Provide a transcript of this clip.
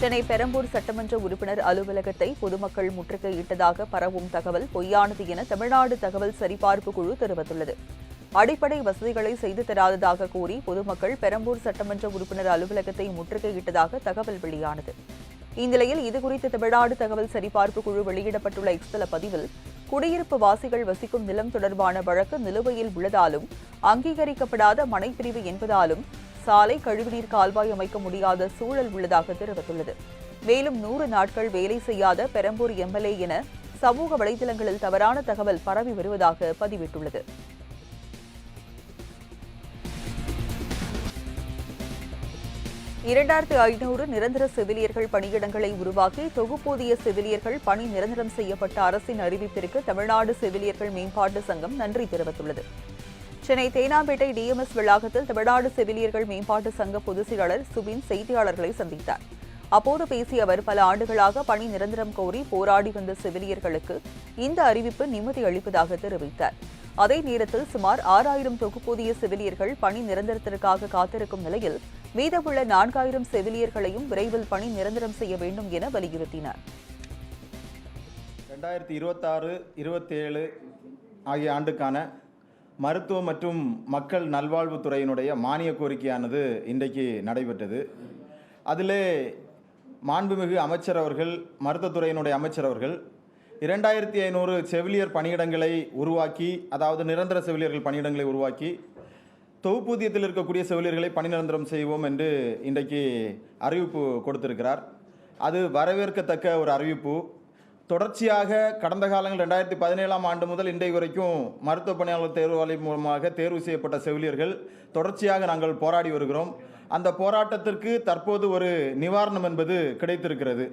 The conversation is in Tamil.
சென்னை பெரம்பூர் சட்டமன்ற உறுப்பினர் அலுவலகத்தை பொதுமக்கள் முற்றுகையிட்டதாக பரவும் தகவல் பொய்யானது என தமிழ்நாடு தகவல் சரிபார்ப்பு குழு தெரிவித்துள்ளது. அடிப்படை வசதிகளை செய்து தராததாக கூறி பொதுமக்கள் பெரம்பூர் சட்டமன்ற உறுப்பினர் அலுவலகத்தை முற்றுகையிட்டதாக தகவல் வெளியானது. இந்நிலையில் இதுகுறித்து தமிழ்நாடு தகவல் சரிபார்ப்பு குழு வெளியிடப்பட்டுள்ள எக்ஸ்தல பதிவில், குடியிருப்பு வாசிகள் வசிக்கும் நிலம் தொடர்பான வழக்கு நிலுவையில் உள்ளதாலும் அங்கீகரிக்கப்படாத மனைப்பிரிவு என்பதாலும் சாலை கழிவுநீர் கால்வாய் அமைக்க முடியாத சூழல் உள்ளதாக தெரிவித்துள்ளது. மேலும் 100 நாட்கள் வேலை செய்யாத பெரம்பூர் எம்எல்ஏ என சமூக வலைதளங்களில் தவறான தகவல் பரவி வருவதாக பதிவிட்டுள்ளது. $2,500 நிரந்தர செவிலியர்கள் பணியிடங்களை உருவாக்கி தொகுப்பூதிய செவிலியர்கள் பணி நிரந்தரம் செய்யப்பட்ட அரசின் அறிவிப்பிற்கு தமிழ்நாடு செவிலியர்கள் மேம்பாட்டு சங்கம் நன்றி தெரிவித்துள்ளது. சென்னை தேனாம்பேட்டை டிஎம்எஸ் வளாகத்தில் தமிழ்நாடு செவிலியர்கள் மேம்பாட்டு சங்க பொதுச் செயலாளர் சுபின் செய்தியாளர்களை சந்தித்தார். அப்போது பேசிய அவர், பல ஆண்டுகளாக பணி நிரந்தரம் கோரி போராடி வந்த செவிலியர்களுக்கு இந்த அறிவிப்பு நிம்மதி அளிப்பதாக தெரிவித்தார். அதே நேரத்தில் சுமார் 6000 தொகுப்பூதிய செவிலியர்கள் பணி நிரந்தரத்திற்காக காத்திருக்கும் நிலையில் மீதமுள்ள 4000 செவிலியர்களையும் விரைவில் பணி நிரந்தரம் செய்ய வேண்டும் என வலியுறுத்தினார். 2026-27 ஆகிய ஆண்டுக்கான மருத்துவ மற்றும் மக்கள் நல்வாழ்வுத்துறையினுடைய மானிய கோரிக்கையானது இன்றைக்கு நடைபெற்றது. அதிலே மாண்புமிகு அமைச்சர் அவர்கள், மருத்துவத்துறையினுடைய அமைச்சர் அவர்கள் 2500 செவிலியர் பணியிடங்களை உருவாக்கி, அதாவது நிரந்தர செவிலியர்கள் பணியிடங்களை உருவாக்கி தொகுப்பூதியத்தில் இருக்கக்கூடிய செவிலியர்களை பணி நிரந்தரம் செய்வோம் என்று இன்றைக்கு அறிவிப்பு கொடுத்திருக்கிறார். அது வரவேற்கத்தக்க ஒரு அறிவிப்பு. தொடர்ச்சியாக கடந்த காலங்கள் 2017ஆம் ஆண்டு முதல் இன்றைய வரைக்கும் மருத்துவ பணியாளர் தேர்வு வாரியம் மூலமாக தேர்வு செய்யப்பட்ட செவிலியர்கள் தொடர்ச்சியாக நாங்கள் போராடி வருகிறோம். அந்த போராட்டத்திற்கு தற்போது ஒரு நிவாரணம் என்பது கிடைத்திருக்கிறது.